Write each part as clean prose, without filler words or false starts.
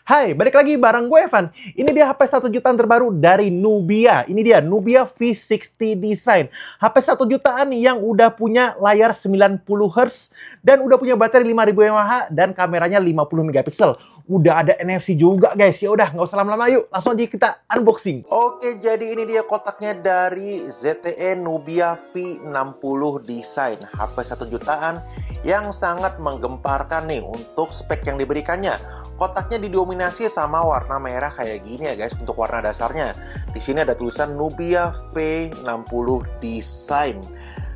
Hai, balik lagi bareng gue Evan. Ini dia HP 1 jutaan terbaru dari Nubia. Ini dia Nubia V60 Design. HP 1 jutaan yang udah punya layar 90 Hz dan udah punya baterai 5000 mAh dan kameranya 50 megapiksel. Udah ada NFC juga guys. Ya udah, nggak usah lama-lama, yuk langsung aja kita unboxing. Oke, jadi ini dia kotaknya dari ZTE Nubia V60 Design. HP 1 jutaan yang sangat menggemparkan nih untuk spek yang diberikannya. Kotaknya didominasi sama warna merah kayak gini ya guys untuk warna dasarnya. Di sini ada tulisan Nubia V60 Design.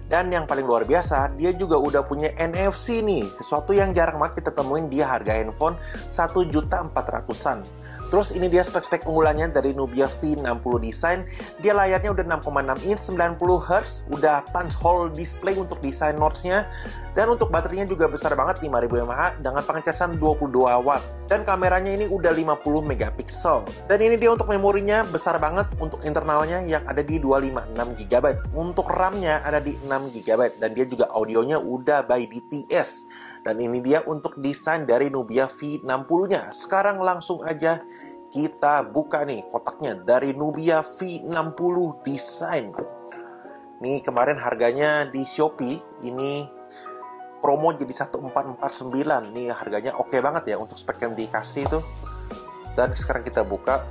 Dan yang paling luar biasa, dia juga udah punya NFC nih. Sesuatu yang jarang banget kita temuin di harga handphone 1.400.000-an. Terus ini dia spek-spek unggulannya dari Nubia V60 Design. Dia layarnya udah 6,6 inch 90 Hz, udah punch hole display untuk desain notch-nya. Dan untuk baterainya juga besar banget, 5000 mAh dengan pengecasan 22 watt. Dan kameranya ini udah 50 megapiksel. Dan ini dia untuk memorinya besar banget untuk internalnya yang ada di 256 GB. Untuk RAM-nya ada di 6 GB dan dia juga audionya udah by DTS. Dan ini dia untuk desain dari Nubia V60-nya. Sekarang langsung aja kita buka nih kotaknya dari Nubia V60 Design. Nih kemarin harganya di Shopee ini promo jadi 1449. Nih harganya oke banget ya untuk spek yang dikasih tuh. Dan sekarang kita buka.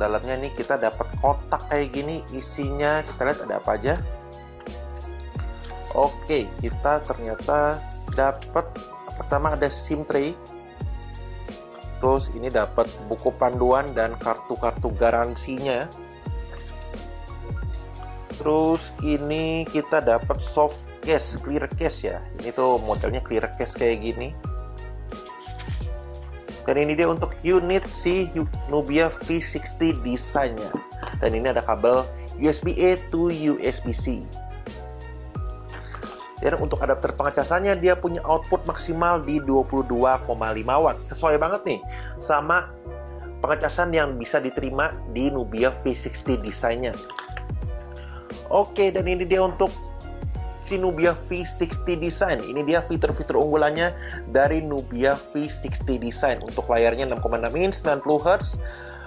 Dalamnya nih kita dapat kotak kayak gini. Isinya kita lihat ada apa aja. Oke, kita ternyata dapat pertama ada SIM tray. Terus ini dapat buku panduan dan kartu-kartu garansinya. Terus ini kita dapat soft case, clear case ya. Ini tuh modelnya clear case kayak gini. Dan ini dia untuk unit si Nubia V60 Design-nya. Dan ini ada kabel USB-A to USB-C. Dan untuk adapter pengecasannya dia punya output maksimal di 22,5 watt. Sesuai banget nih sama pengecasan yang bisa diterima di Nubia V60 Design-nya. Oke, dan ini dia untuk si Nubia V60 Design. Ini dia fitur-fitur unggulannya dari Nubia V60 Design. Untuk layarnya 6,6 inch 90 Hz.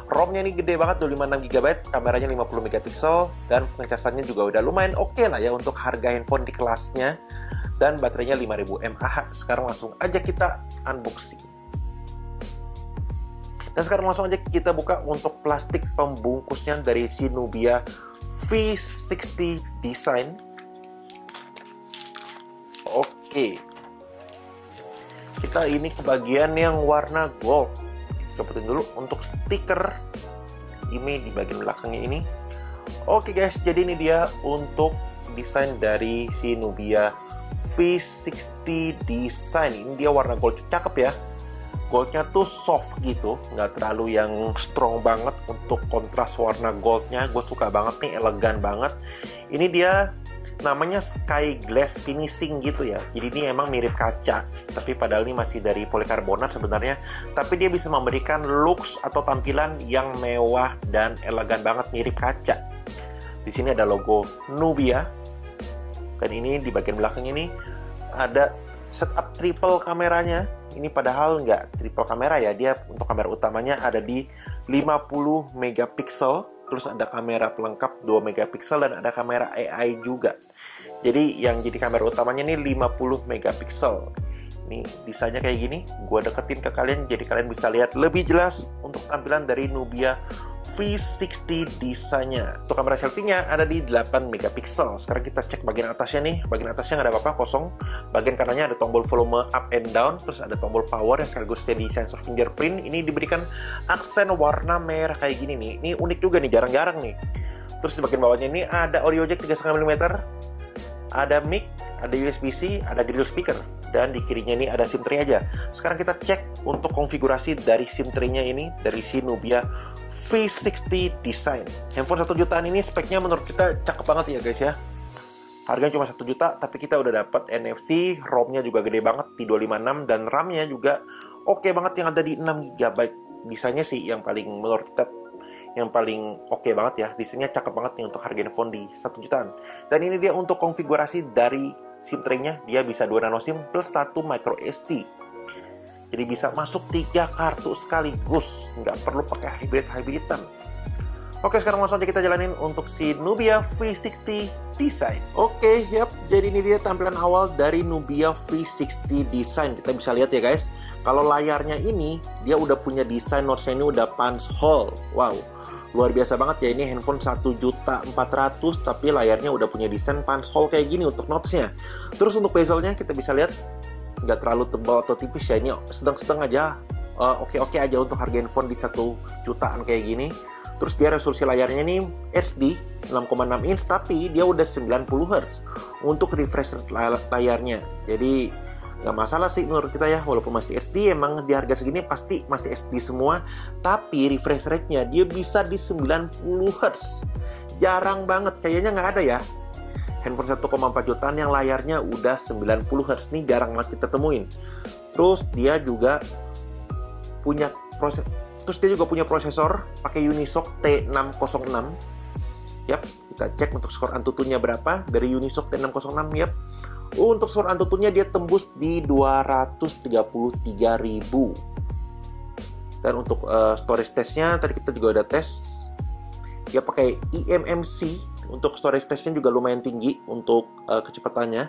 ROM-nya ini gede banget, 256 GB, kameranya 50 megapiksel, dan pengecasannya juga udah lumayan oke lah ya untuk harga handphone di kelasnya. Dan baterainya 5000 mAh. Sekarang langsung aja kita unboxing. Dan sekarang langsung aja kita buka untuk plastik pembungkusnya dari si Nubia V60 Design. Oke. Kita ini ke bagian yang warna gold. Copotin dulu untuk stiker ini di bagian belakangnya ini. Oke guys, jadi ini dia untuk desain dari si Nubia V60 Design. Ini dia warna gold, cakep ya. Goldnya tuh soft gitu, nggak terlalu yang strong banget untuk kontras warna goldnya. Gue suka banget nih, elegan banget. Ini dia namanya Sky Glass Finishing gitu ya. Jadi ini emang mirip kaca, tapi padahal ini masih dari polikarbonat sebenarnya. Tapi dia bisa memberikan looks atau tampilan yang mewah dan elegan banget, mirip kaca. Di sini ada logo Nubia. Dan ini di bagian belakang ini ada setup triple kameranya. Ini padahal nggak triple kamera ya. Dia untuk kamera utamanya ada di 50 megapiksel. Terus ada kamera pelengkap 2 megapiksel dan ada kamera AI juga. Jadi yang jadi kamera utamanya ini 50 megapiksel. Ini desainnya kayak gini. Gua deketin ke kalian jadi kalian bisa lihat lebih jelas untuk tampilan dari Nubia V60 Design-nya. Untuk kamera selfie-nya ada di 8 megapiksel. Sekarang kita cek bagian atasnya nih. Bagian atasnya nggak ada apa-apa, kosong. Bagian kanannya ada tombol volume up and down. Terus ada tombol power yang sekaligus jadi sensor fingerprint. Ini diberikan aksen warna merah kayak gini nih. Ini unik juga nih, jarang-jarang nih. Terus di bagian bawahnya ini ada audio jack 3,5 mm. Ada mic, ada USB-C, ada grill speaker. Dan di kirinya ini ada SIM tray aja. Sekarang kita cek untuk konfigurasi dari SIM tray-nya ini dari si Nubia V60 Design. Handphone 1 jutaan ini speknya menurut kita cakep banget ya guys ya. Harganya cuma 1 juta, tapi kita udah dapat NFC, ROM-nya juga gede banget di 256 dan RAM-nya juga oke banget yang ada di 6 GB. Desainnya sih yang paling menurut kita yang paling oke banget ya. Desainnya cakep banget nih untuk harga handphone di 1 jutaan. Dan ini dia untuk konfigurasi dari SIM tray-nya. Dia bisa 2 nano SIM plus 1 micro SD. Jadi bisa masuk 3 kartu sekaligus, nggak perlu pakai hybrid-hybridan. Oke, sekarang langsung aja kita jalanin untuk si Nubia V60 Design. Oke, jadi ini dia tampilan awal dari Nubia V60 Design. Kita bisa lihat ya guys, kalau layarnya ini, dia udah punya desain notch-nya ini udah punch hole. Wow, luar biasa banget ya, ini handphone 1.400.000 tapi layarnya udah punya desain punch hole kayak gini untuk notch-nya. Terus untuk bezelnya kita bisa lihat, nggak terlalu tebal atau tipis ya, ini sedang-sedang aja. Oke aja untuk harga handphone di 1 jutaan kayak gini. Terus dia resolusi layarnya ini HD 6,6 inch tapi dia udah 90 Hz untuk refresh layarnya. Jadi nggak masalah sih menurut kita ya, walaupun masih HD, emang di harga segini pasti masih SD semua, tapi refresh rate-nya dia bisa di 90 Hz. Jarang banget, kayaknya nggak ada ya handphone 1,4 jutaan yang layarnya udah 90 Hz. Ini jarang banget kita temuin. Terus dia juga punya prosesor pakai Unisoc T606. Kita cek untuk skor Antutunya berapa dari Unisoc T606. Untuk skor Antutunya dia tembus di 233.000. Dan untuk storage testnya tadi kita juga udah tes. Dia pakai eMMC. Untuk storage testnya juga lumayan tinggi untuk kecepatannya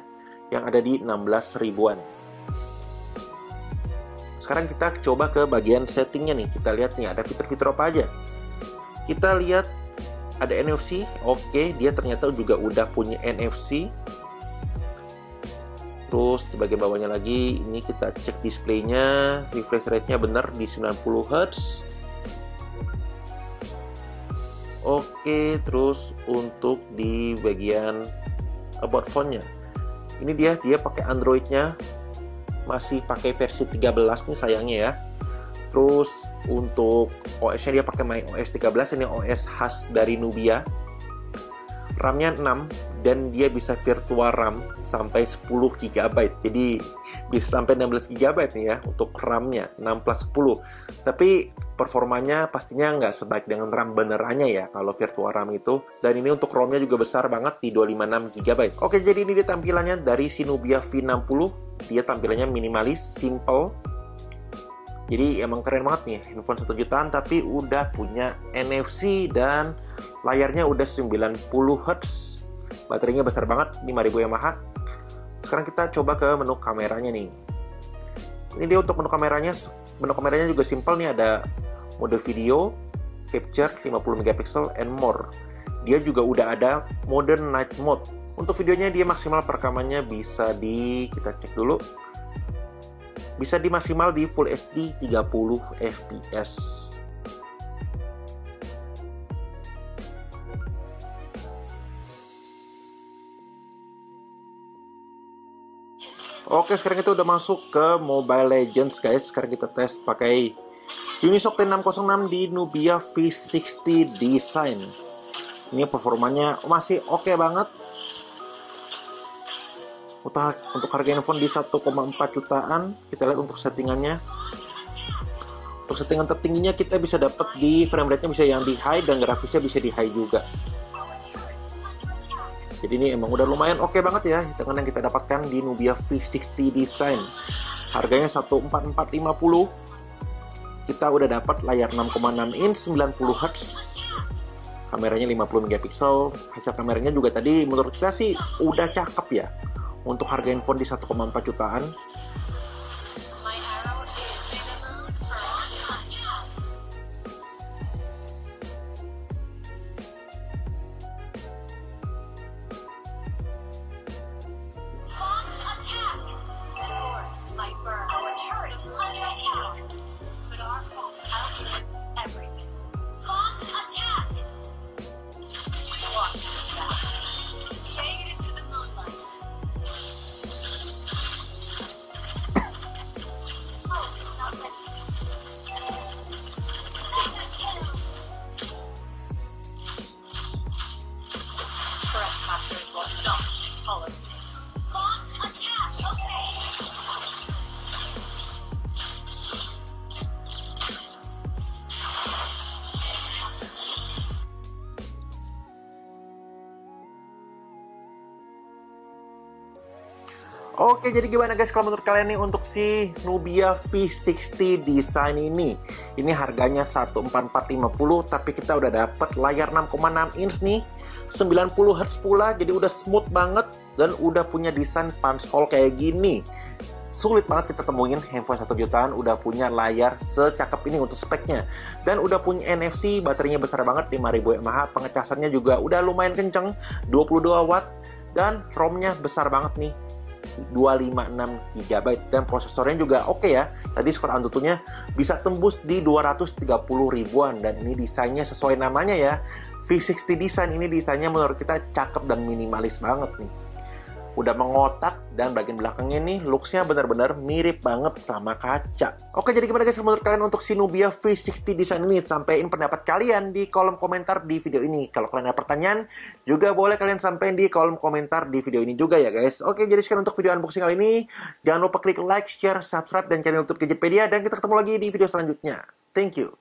yang ada di 16 ribuan. Sekarang kita coba ke bagian settingnya nih. Kita lihat nih ada fitur-fitur apa aja. Kita lihat ada NFC. Oke, dia ternyata juga udah punya NFC. Terus di bagian bawahnya lagi, ini kita cek displaynya, refresh rate-nya benar di 90 Hz. Oke, terus untuk di bagian about phone-nya, ini dia pakai Android-nya masih pakai versi 13 nih sayangnya ya. Terus untuk OS-nya dia pakai MyOS 13, ini OS khas dari Nubia. RAM-nya 6 dan dia bisa virtual RAM sampai 10 GB. Jadi bisa sampai 16 GB nih ya untuk RAM-nya 6+10. Tapi performanya pastinya nggak sebaik dengan RAM benerannya ya kalau virtual RAM itu. Dan ini untuk ROM-nya juga besar banget di 256 GB. Oke, jadi ini dia tampilannya dari si Nubia V60. Dia tampilannya minimalis, simple. Jadi emang keren banget nih, handphone 1 jutaan tapi udah punya NFC dan layarnya udah 90 Hz. Baterainya besar banget, 5000 mAh. Sekarang kita coba ke menu kameranya nih. Ini dia untuk menu kameranya. Menu kameranya juga simple nih, ada mode video, capture 50 MP and more. Dia juga udah ada modern night mode. Untuk videonya dia maksimal perekamannya bisa kita cek dulu. Bisa di maksimal di Full HD 30 fps. Oke, sekarang kita udah masuk ke Mobile Legends guys. Sekarang kita tes pakai Unisoc T606 di Nubia V60 Design. Ini performanya masih oke banget. Untuk harga handphone di 1,4 jutaan, kita lihat untuk settingannya. Untuk settingan tertingginya kita bisa dapat di frame rate-nya bisa yang di high dan grafisnya bisa di high juga. Jadi ini emang udah lumayan oke banget ya dengan yang kita dapatkan di Nubia V60 Design. Harganya 14450. Kita udah dapat layar 6,6 inch 90 Hz. Kameranya 50 MP. Hasil kameranya juga tadi menurut kita sih udah cakep ya. Untuk harga handphone di 1,4 jutaan. Oke, jadi gimana guys kalau menurut kalian nih untuk si Nubia V60 design ini? Ini harganya 14450, tapi kita udah dapet layar 6,6 inch nih, 90 Hz pula, jadi udah smooth banget dan udah punya desain punch hole kayak gini. Sulit banget kita temuin handphone 1 jutaan udah punya layar secakep ini untuk speknya. Dan udah punya NFC, baterainya besar banget 5000 mAh, pengecasannya juga udah lumayan kenceng 22 watt, dan ROM-nya besar banget nih, 256 GB, dan prosesornya juga oke ya. Tadi skor Antutunya bisa tembus di 230 ribuan, dan ini desainnya sesuai namanya ya, V60 design. Ini desainnya menurut kita cakep dan minimalis banget nih. Udah mengotak, dan bagian belakangnya nih looks-nya benar-benar mirip banget sama kaca. Oke, jadi gimana guys menurut kalian untuk si Nubia V60 design ini? Sampaikan pendapat kalian di kolom komentar di video ini. Kalau kalian ada pertanyaan, juga boleh kalian sampaikan di kolom komentar di video ini juga ya guys. Oke, jadi sekian untuk video unboxing kali ini. Jangan lupa klik like, share, subscribe, dan channel YouTube Gadgetpedia, dan kita ketemu lagi di video selanjutnya. Thank you.